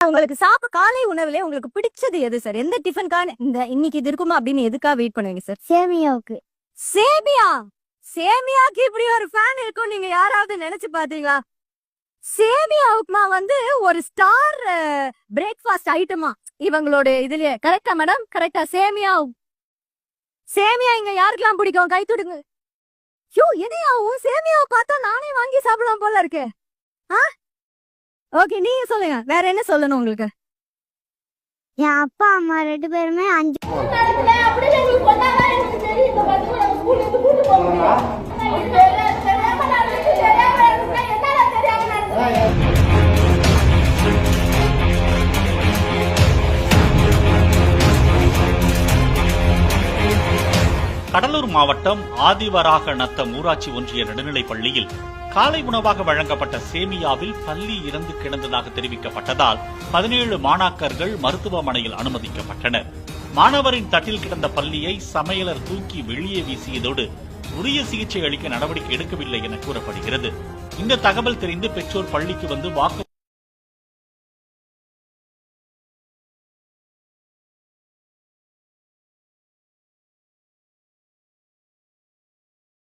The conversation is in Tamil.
உங்களுக்கு காலை உணவுல உங்களுக்கு பிடிச்சது எது சார்? எந்த டிஃபனுக்கான இந்த இன்னைக்கு இது இருக்குமா அப்படின்னு எதுக்காக வெயிட் பண்ணுவீங்க சார்? சேமியாவுக்கு. சேமியா? சேமியாக்கு இப்படி ஒரு ஃபேன் இருக்கும் நீங்க யாராவது நினைச்சு பாத்தீங்களா? சேமியா உப்புமா வந்து ஒரு ஸ்டார் பிரேக்ஃபாஸ்ட் ஐட்டமா இவங்களோட இதுலயே. கரெக்டா மேடம்? கரெக்டா? சேமியா இங்க யாருக்கெல்லாம் பிடிக்கும்? கை தூடுங்க. ஐயோ எதையாவும் சேமியாவை பார்த்தா நானே வாங்கி சாப்பிடலாம் போல இருக்கு. ஓகே, நீங்க சொல்லுங்க, வேற என்ன சொல்லணும் உங்களுக்கு? என் அப்பா அம்மா 2 பேருமே 5 கடலூர் மாவட்டம் ஆதிவராக நத்தம் ஊராட்சி ஒன்றிய நடுநிலைப் பள்ளியில் காலை உணவாக வழங்கப்பட்ட சேமியாவில் பல்லி இறந்து கிடந்ததாக தெரிவிக்கப்பட்டதால் 17 மாணாக்கர்கள் மருத்துவமனையில் அனுமதிக்கப்பட்டனர். மாணவரின் தட்டில் கிடந்த பல்லியை சமையலர் தூக்கி வெளியே வீசியதோடு உரிய சிகிச்சை அளிக்க நடவடிக்கை எடுக்கவில்லை என கூறப்படுகிறது. இந்த தகவல் தெரிந்து பெற்றோர் பள்ளிக்கு வந்து வாக்கு